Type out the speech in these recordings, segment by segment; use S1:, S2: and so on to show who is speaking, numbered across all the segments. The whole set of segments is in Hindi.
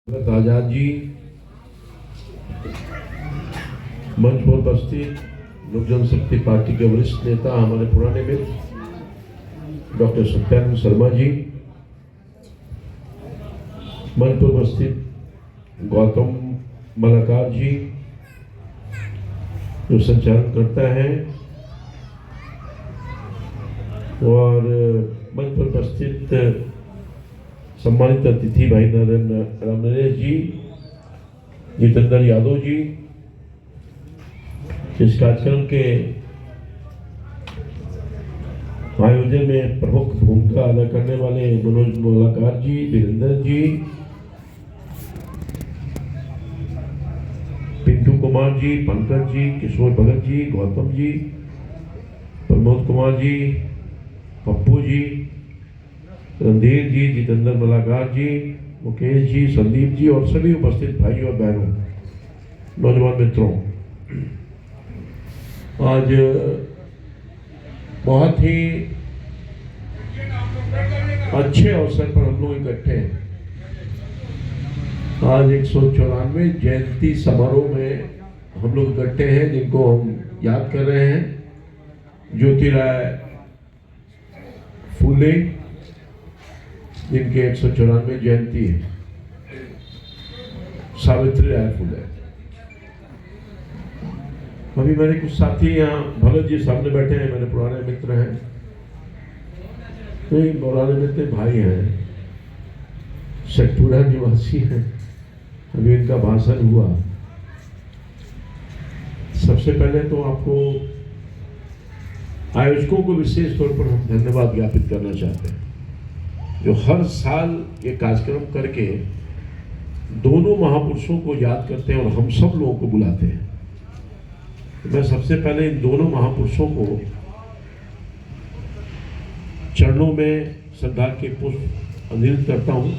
S1: आजाद जी, मंच पर उपस्थित लोक जनशक्ति पार्टी के वरिष्ठ नेता हमारे पुराने मित्र डॉक्टर सत्यानंद शर्मा जी, मंच पर उपस्थित गौतम मलाकार जी जो संचालन करता है, और मंच पर उपस्थित सम्मानित अतिथि भाई नरेंद्र रामनरेश जी, जितेंद्र यादव जी, इस कार्यक्रम के आयोजन में प्रमुख भूमिका अदा करने वाले मनोज मलाकार जी, वीरेंद्र जी, पिंटू कुमार जी, पंकज जी, किशोर भगत जी, गौतम जी, प्रमोद कुमार जी, पप्पू जी, रणधीर जी, जितेंद्र मलाकार जी, मुकेश जी, संदीप जी और सभी उपस्थित भाई और बहनों, नौजवान मित्रों, आज बहुत ही अच्छे अवसर पर हम लोग इकट्ठे हैं। आज 194वें जयंती समारोह में हम लोग इकट्ठे हैं, जिनको हम याद कर रहे हैं। ज्योतिराव फूले जिनके 194वें जयंती है, सावित्री राय फूले। अभी मेरे कुछ साथी यहाँ भगत जी सामने बैठे हैं, मेरे पुराने मित्र हैं, कई पुराने मित्र भाई हैं, शेखपुरा निवासी हैं। अभी इनका भाषण हुआ। सबसे पहले तो आपको आयोजकों को विशेष तौर पर हम धन्यवाद ज्ञापित करना चाहते हैं, जो हर साल ये कार्यक्रम करके दोनों महापुरुषों को याद करते हैं और हम सब लोगों को बुलाते हैं। तो मैं सबसे पहले इन दोनों महापुरुषों को चरणों में श्रद्धा के पुष्प अर्पित करता हूं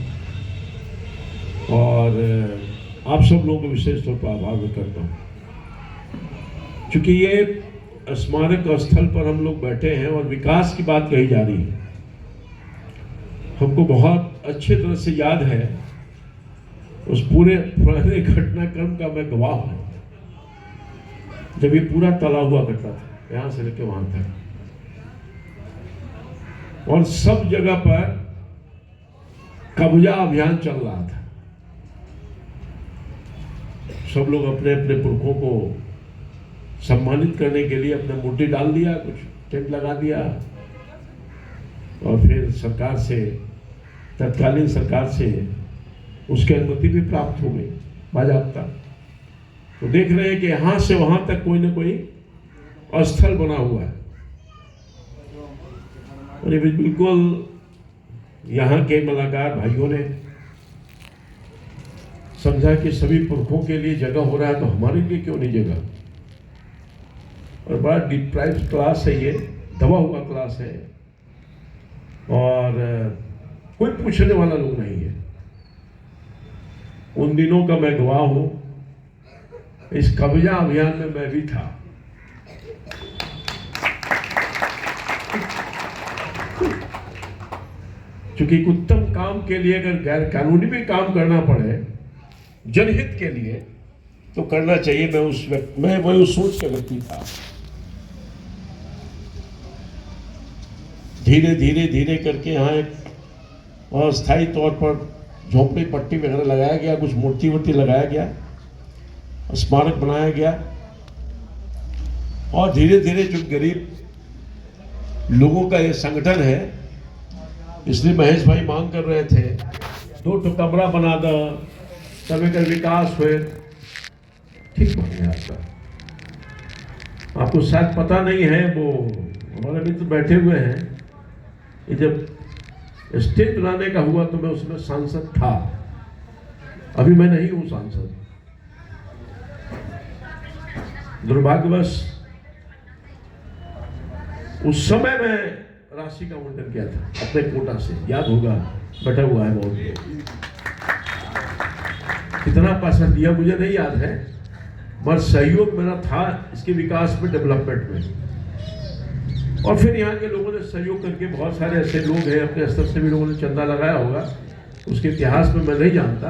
S1: और आप सब लोगों को विशेष तौर पर आभार व्यक्त करता हूं, क्योंकि ये स्मारक स्थल पर हम लोग बैठे हैं और विकास की बात कही जा रही है। हमको बहुत अच्छे तरह से याद है, उस पूरे पुराने घटनाक्रम का मैं गवाह हूं, जब ये पूरा तला हुआ करता था, यहां से लेकर वहां तक, और सब जगह पर कब्जा अभियान चल रहा था। सब लोग अपने अपने पुरखों को सम्मानित करने के लिए अपने मूर्ति डाल दिया, कुछ टेंट लगा दिया, और फिर सरकार से, तत्कालीन सरकार से उसकी अनुमति भी प्राप्त हो गई बाजाबता। तो देख रहे हैं कि यहां से वहां तक कोई ना कोई स्थल बना हुआ है, और ये बिल्कुल यहाँ के मलाकार भाइयों ने समझा कि सभी पुरखों के लिए जगह हो रहा है, तो हमारे लिए क्यों नहीं जगह। और बड़ा डिप्राइव्ड क्लास है, ये दबा हुआ क्लास है, और कोई पूछने वाला लोग नहीं है। उन दिनों का मैं गवाह हूं, इस कब्जा अभियान में मैं भी था। क्योंकि उत्तम काम के लिए अगर गैर कानूनी भी काम करना पड़े जनहित के लिए, तो करना चाहिए। मैं वही उस सोच का व्यक्ति था। धीरे धीरे धीरे करके यहाँ एक अस्थायी तौर पर झोपड़ी पट्टी वगैरह लगाया गया, कुछ मूर्ति वूर्ति लगाया गया, स्मारक बनाया गया, और धीरे धीरे जो गरीब लोगों का ये संगठन है, इसलिए महेश भाई मांग कर रहे थे 2 कमरा बना दो, तब एक विकास हुए, ठीक बन गया आपका। आपको शायद पता नहीं है, वो हमारे मित्र बैठे हुए हैं, ये जब स्टेज बनाने का हुआ तो मैं उसमें सांसद था, अभी मैं नहीं हूं सांसद। दुर्भाग्यवश उस समय मैं राशि का आवंटन किया था अपने कोटा से, याद होगा, बैठा हुआ है बहुत। कितना पैसा दिया मुझे नहीं याद है, पर सहयोग मेरा था इसके विकास में, डेवलपमेंट में। और फिर यहाँ के लोगों ने सहयोग करके, बहुत सारे ऐसे लोग हैं, अपने स्तर से भी लोगों ने चंदा लगाया होगा, उसके इतिहास में मैं नहीं जानता,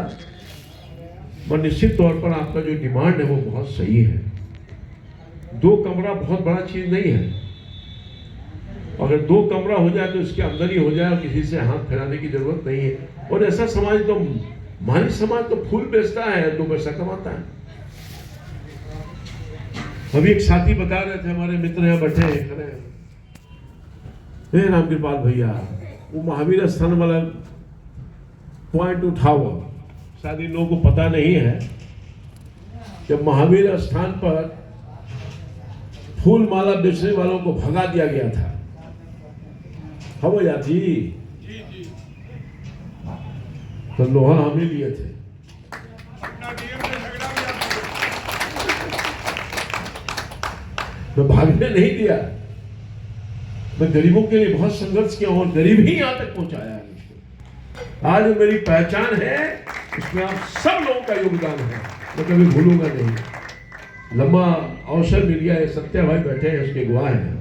S1: पर निश्चित तौर पर आपका जो डिमांड है वो बहुत सही है। 2 कमरा बहुत बड़ा चीज नहीं है। अगर 2 कमरा हो जाए तो इसके अंदर ही हो जाए और किसी से हाथ फैलाने की जरूरत नहीं है। और ऐसा समाज तो, माली समाज तो फूल बेचता है, 2 पैसा कमाता है। अभी एक साथी बता रहे थे, हमारे मित्र यहाँ बैठे हैं खड़े हैं, रामकृपाल भैया, वो महावीर स्थान वाला पॉइंट उठाओ। शायद इन लोगों को पता नहीं है, जब महावीर स्थान पर फूल माला बेचने वालों को भगा दिया गया था, हम जी तो लोहा हमें लिए थे। मैं भागने नहीं दिया, मैं गरीबों के लिए बहुत संघर्ष किया और गरीब ही यहां तक पहुंचाया है। आज मेरी पहचान है, उसमें आप सब लोगों का योगदान है, मैं कभी भूलूंगा नहीं। लंबा अवसर मिल गया है, सत्या भाई बैठे हैं, उसके गवाह हैं।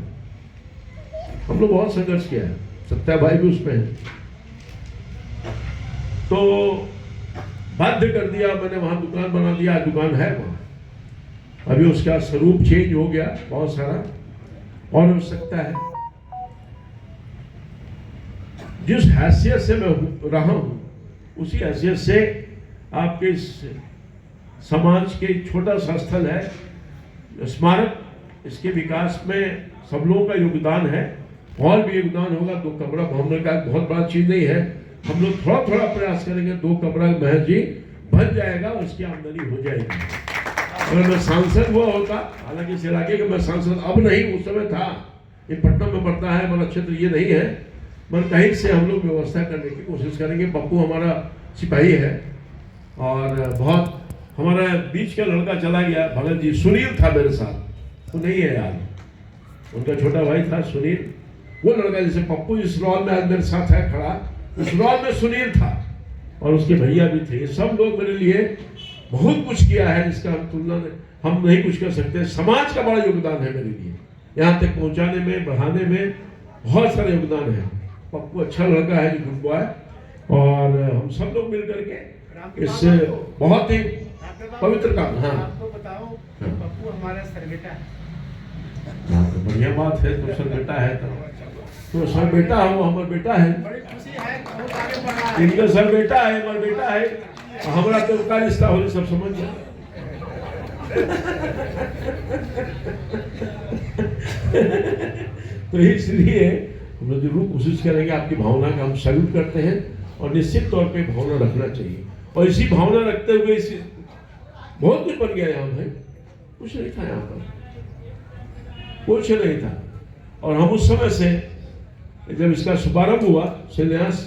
S1: हम लोग बहुत संघर्ष किया है, सत्या भाई भी उसमें है। तो बाध्य कर दिया मैंने, वहां दुकान बना दिया, दुकान है वहां। अभी उसका स्वरूप चेंज हो गया, बहुत सारा और हो सकता है। जिस हैसियत से मैं रहा हूं उसी हैसियत से आपके समाज के छोटा सा स्थल है स्मारक, इसके विकास में सब लोगों का योगदान है और भी योगदान होगा। 2 कमरा भवन का बहुत बड़ा चीज नहीं है, हम लोग थोड़ा थोड़ा प्रयास करेंगे, 2 कमरा महज जी बन जाएगा, उसकी आमदनी हो जाएगी। अगर मैं सांसद हुआ होता, हालांकि इस इलाके का मैं सांसद अब नहीं, उस समय था, ये पटना में पड़ता है, हमारा क्षेत्र ये नहीं है, मगर कहीं से हम लोग व्यवस्था करने की कोशिश करेंगे। पप्पू हमारा सिपाही है और बहुत हमारा बीच का लड़का चला गया, भगत जी, सुनील था मेरे साथ, वो नहीं है यार, उनका छोटा भाई था सुनील, वो लड़का जैसे पप्पू इस रॉल में आज मेरे साथ है खड़ा, उस रॉल में सुनील था और उसके भैया भी थे। सब लोग मेरे लिए बहुत कुछ किया है, जिसका हम तुलना हम नहीं कुछ कर सकते। समाज का बड़ा योगदान है मेरे लिए, यहाँ तक पहुँचाने में, बढ़ाने में बहुत सारा योगदान है। पप्पू अच्छा लड़का है, जो गुड बॉय, और हम सब लोग मिल करके इससे बहुत ही पवित्र काम। हाँ,
S2: आपको बताओ, पप्पू हमारा सरबेटा है।
S1: तो बढ़िया बात है, तो सर बेटा है, तो सर बेटा हो, हमारा बेटा है,
S2: बड़ी खुशी है, बहुत आगे बढ़ रहा है।
S1: इनका सर बेटा है, हमारा बेटा है, हमारा तो का रिश्ता हो, सब समझ जाए। तो इसलिए हम लोग जरूर कोशिश करेंगे, आपकी भावना का हम सैल्यूट करते हैं और निश्चित तौर पे भावना रखना चाहिए। और इसी भावना रखते हुए इसी बहुत कुछ बन गया यहाँ भाई, कुछ नहीं था यहाँ पर, कुछ नहीं था। और हम उस समय से जब इसका शुभारंभ हुआ, शिलान्यास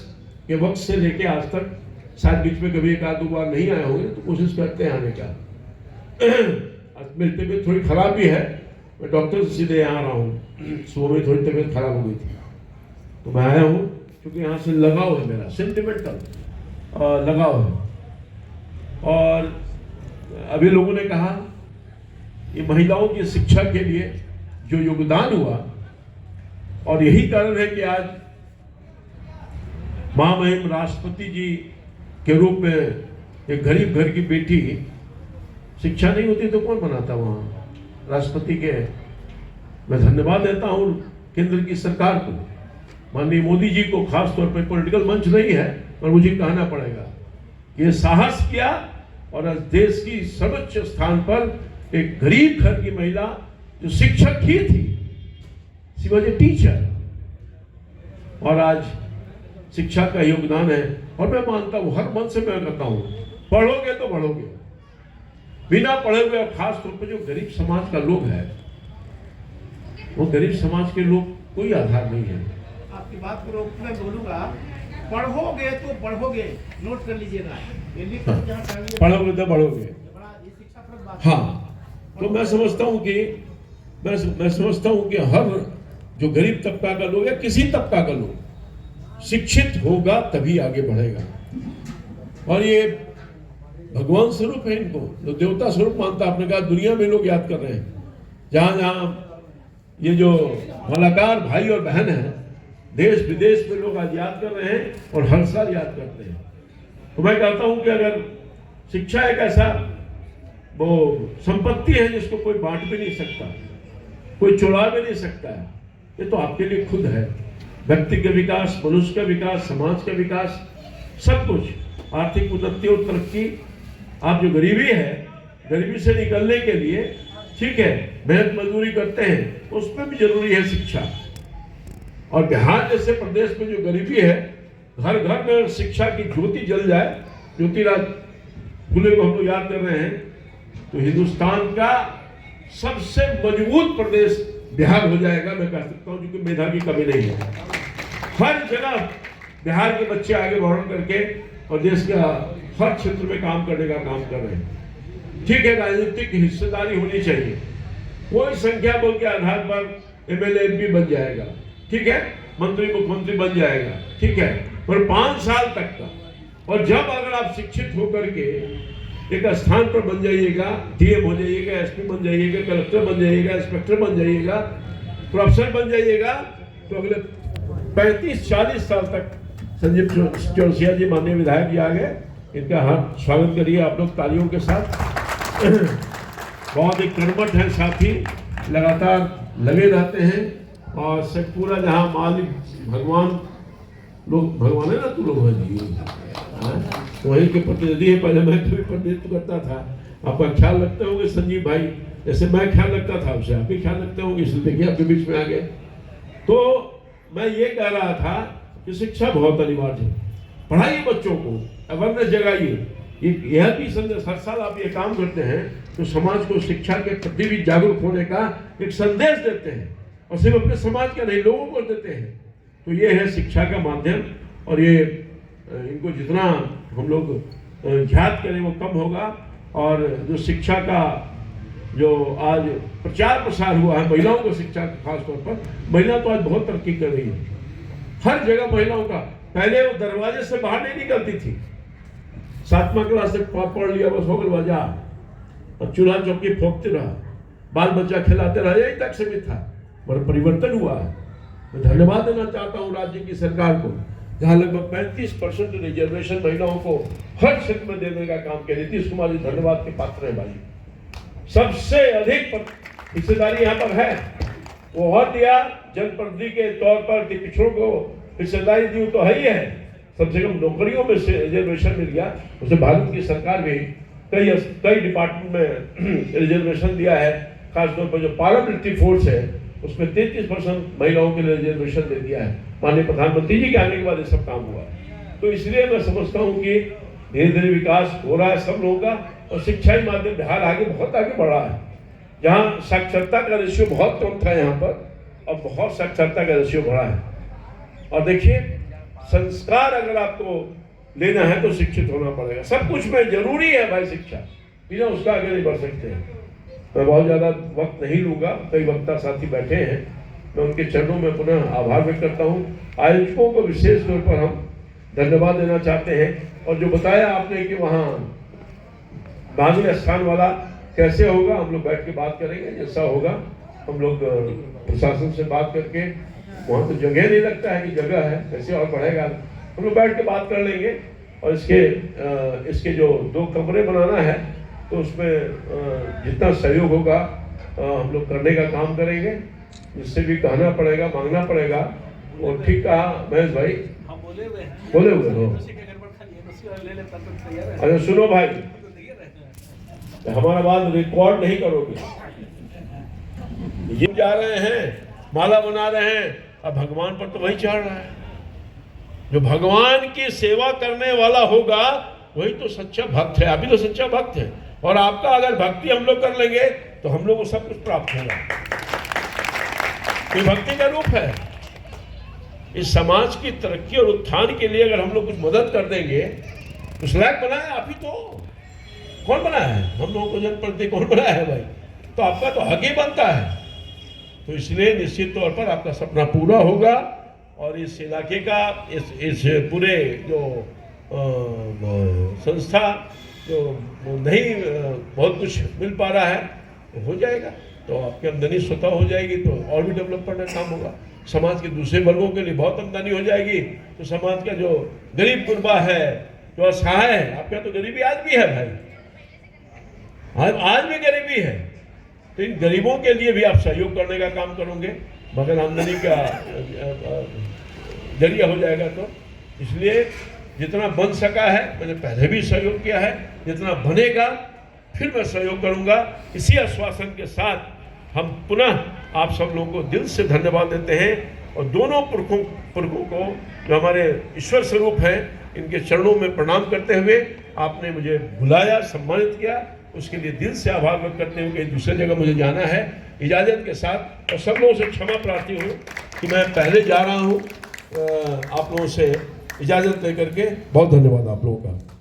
S1: के वक्त से लेके आज तक, शायद बीच में कभी 1-2 बार नहीं आए होंगे, तो कोशिश करते हैं आने का। मेरी तबीयत थोड़ी खराब भी है, मैं डॉक्टर से सीधे यहाँ रहा हूँ, सुबह में थोड़ी तबीयत खराब हो गई थी तो मैं आया हूँ, क्योंकि यहाँ से लगाव है, मेरा सेंटिमेंटल लगाव है। और अभी लोगों ने कहा ये महिलाओं की शिक्षा के लिए जो योगदान हुआ, और यही कारण है कि आज महामहिम राष्ट्रपति जी के रूप में एक गरीब घर की बेटी, शिक्षा नहीं होती तो कौन बनाता वहाँ राष्ट्रपति के। मैं धन्यवाद देता हूँ केंद्र की सरकार को, माननीय मोदी जी को, खास तौर पर पॉलिटिकल मंच नहीं है पर मुझे कहना पड़ेगा, ये साहस किया और आज देश की सर्वोच्च स्थान पर एक गरीब घर की महिला जो शिक्षक ही थी, शी वॉज ए टीचर, और आज शिक्षा का योगदान है। और मैं मानता हूँ, हर मन से मैं कहता हूँ, पढ़ोगे तो बढ़ोगे, बिना पढ़े हुए, खास तौर पर जो गरीब समाज का लोग है, वो गरीब समाज के लोग कोई आधार नहीं है।
S2: आपकी बात को रोक मैं बोलूंगा, पढ़ोगे तो बढ़ोगे, नोट कर लीजिएगा,
S1: पढ़ोगे तो बढ़ोगे। हाँ, तो मैं समझता हूँ कि हर जो गरीब तबका का लोग या किसी तबका का लोग शिक्षित होगा तभी आगे बढ़ेगा। और ये भगवान स्वरूप है, इनको जो देवता स्वरूप मानता, आपने कहा दुनिया में लोग याद कर रहे हैं, जहां जहां ये जो कलाकार भाई और बहन है, देश विदेश में लोग आज याद कर रहे हैं और हर साल याद करते हैं। तो मैं कहता हूं कि अगर शिक्षा एक ऐसा वो संपत्ति है जिसको कोई बांट भी नहीं सकता, कोई चुरा भी नहीं सकता है। ये तो आपके लिए खुद है। व्यक्ति का विकास, मनुष्य का विकास, समाज का विकास, सब कुछ, आर्थिक उन्नति और तरक्की। आप जो गरीबी है, गरीबी से निकलने के लिए ठीक है मेहनत मजदूरी करते हैं, उसमें भी जरूरी है शिक्षा। और बिहार जैसे प्रदेश में जो गरीबी है, घर घर में शिक्षा की ज्योति जल जाए, ज्योतिराज फुले को हम लोग याद कर रहे हैं, तो हिंदुस्तान का सबसे मजबूत प्रदेश बिहार हो जाएगा। मैं कह सकता हूँ, क्योंकि मेधा की कमी नहीं है। हर जगह बिहार के बच्चे आगे बढ़ करके और देश का हर क्षेत्र में काम करने का काम कर रहे हैं। ठीक है, राजनीतिक हिस्सेदारी होनी चाहिए। कोई संख्या बल के आधार पर एमएलए एमपी बन जाएगा, ठीक है, मंत्री मुख्यमंत्री बन जाएगा, ठीक है, पर 5 साल तक का। और जब अगर आप शिक्षित होकर के एक स्थान पर बन जाइएगा, डीएम हो जाइएगा, एसपी बन जाइएगा, कलेक्टर बन जाइएगा, इंस्पेक्टर बन जाइएगा, प्रोफेसर बन जाइएगा, तो अगले 35-40 साल तक संजीव चौरसिया जी माननीय विधायक जी आ गए, इनका हाथ स्वागत करिए आप लोग तालियों के साथ। बहुत ही कर्मठ है साथी, लगातार लगे रहते हैं और से पूरा जहाँ मालिक भगवान लोग, भगवान है ना, तू लोग वहीं के प्रतिनिधि है। पहले मैं कभी प्रतिनिधित्व करता था, आपका ख्याल रखते होंगे संजीव भाई, जैसे मैं ख्याल रखता था उससे आप भी ख्याल रखते होंगे, इसलिए देखिए आपके बीच में आ गए। तो मैं ये कह रहा था कि शिक्षा बहुत अनिवार्य है। पढ़ाइए बच्चों को, अवेयरनेस जगाइए। यह भी संदेश, हर साल आप ये काम करते हैं तो समाज को शिक्षा के प्रति भी जागरूक होने का एक संदेश देते हैं, और सिर्फ अपने समाज का नहीं, लोगों को देते हैं। तो ये है शिक्षा का माध्यम, और ये इनको जितना हम लोग ज्ञात करें वो कम होगा। और जो शिक्षा का जो आज प्रचार प्रसार हुआ है महिलाओं को शिक्षा का, खास तौर पर महिला तो आज बहुत तरक्की कर रही है। हर जगह महिलाओं का, पहले वो दरवाजे से बाहर नहीं निकलती थी, 7वां क्लास तक पढ़ लिया बस हो गया बाजार, और चूल्हा चौकी फोकते रहा, बाल बच्चा खिलाते रहा, यही तक सीमित था। पर परिवर्तन हुआ है। मैं धन्यवाद देना चाहता हूँ राज्य की सरकार को, जहाँ लगभग 35% रिजर्वेशन महिलाओं को हर क्षेत्र में देने का काम किया। नीतीश कुमार जी धन्यवाद के पात्र है भाई, सबसे अधिक हिस्सेदारी यहाँ पर है। वो और दिया जनप्रतिनिधि के तौर पर कि पिछड़ों को हिस्सेदारी दी तो है ही है, सबसे कम नौकरियों में से रिजर्वेशन मिल गया। उसे भारत की सरकार भी कई डिपार्टमेंट में रिजर्वेशन दिया है। खासतौर पर जो पारामिलिट्री फोर्स है उसमें 33% महिलाओं के लिए रिजर्वेशन दे दिया है। माननीय प्रधानमंत्री जी के आने के बाद ये सब काम हुआ। तो इसलिए मैं समझता हूँ कि धीरे धीरे विकास हो रहा है सब लोगों का, और शिक्षा ही माध्यम बिहार आगे बहुत आगे बढ़ा है। जहाँ साक्षरता का रेशियो बहुत कम था यहाँ पर, अब बहुत साक्षरता का रेशियो बढ़ा है। और देखिए, संस्कार अगर आपको लेना है तो शिक्षित होना पड़ेगा। सब कुछ में जरूरी है भाई शिक्षा, बिना उसका आगे नहीं बढ़ सकते। मैं बहुत ज़्यादा वक्त नहीं लूँगा, कई वक्ता साथी बैठे हैं, मैं उनके चरणों में पुनः आभार व्यक्त करता हूँ। आयोजकों को विशेष तौर पर हम धन्यवाद देना चाहते हैं। और जो बताया आपने कि वहाँ बांधने स्थान वाला कैसे होगा, हम लोग बैठ के बात करेंगे। जैसा होगा हम लोग प्रशासन से बात करके, वहाँ तो जगह नहीं लगता है कि जगह है, कैसे और बढ़ेगा, हम लोग बैठ के बात कर लेंगे। और इसके जो 2 कमरे बनाना है तो उसमें जितना सहयोग होगा हम लोग करने का काम करेंगे। जिससे भी कहना पड़ेगा, मांगना पड़ेगा। और ठीक कहा महेश भाई, बोले हुए हो। अरे सुनो भाई, हमारा बात रिकॉर्ड नहीं करोगे। ये जा रहे हैं, माला बना रहे हैं, अब भगवान पर तो वही चढ़ रहा है। जो भगवान की सेवा करने वाला होगा वही तो सच्चा भक्त है। अभी तो सच्चा भक्त है, और आपका अगर भक्ति हम लोग कर लेंगे तो हम लोग को सब कुछ प्राप्त होगा। ये भक्ति का रूप है। इस समाज की तरक्की और उत्थान के लिए अगर हम लोग कुछ मदद कर देंगे, उस लायक बनाया आप ही तो। कौन बनाया है? हम लोगों को जनप्रतिनिधि कौन बनाया है भाई? तो आपका तो हक ही बनता है। तो इसलिए निश्चित तौर पर आपका सपना पूरा होगा। और इस इलाके का, इस पूरे जो संस्था जो नहीं बहुत कुछ मिल पा रहा है, तो हो जाएगा। तो आपकी आमदनी स्वतः हो जाएगी, तो और भी डेवलपमेंट का काम होगा। समाज के दूसरे वर्गों के लिए बहुत आमदनी हो जाएगी। तो समाज का जो गरीब गुरबा है, जो असहाय है, आपके यहाँ तो गरीबी आज भी है भाई, आज भी गरीबी है, तो इन गरीबों के लिए भी आप सहयोग करने का काम करोगे, मगर आमदनी का जरिया हो जाएगा। तो इसलिए जितना बन सका है मैंने पहले भी सहयोग किया है, जितना बनेगा फिर मैं सहयोग करूंगा। इसी आश्वासन के साथ हम पुनः आप सब लोगों को दिल से धन्यवाद देते हैं और दोनों पुरखों को जो हमारे ईश्वर स्वरूप हैं इनके चरणों में प्रणाम करते हुए आपने मुझे बुलाया, सम्मानित किया, उसके लिए दिल से आभार व्यक्त करते हुए कि दूसरी जगह मुझे जाना है। इजाज़त के साथ और सब लोगों से क्षमा प्रार्थी हूँ कि मैं पहले जा रहा हूँ, आप लोगों से इजाज़त लेकर के। बहुत धन्यवाद आप लोगों का।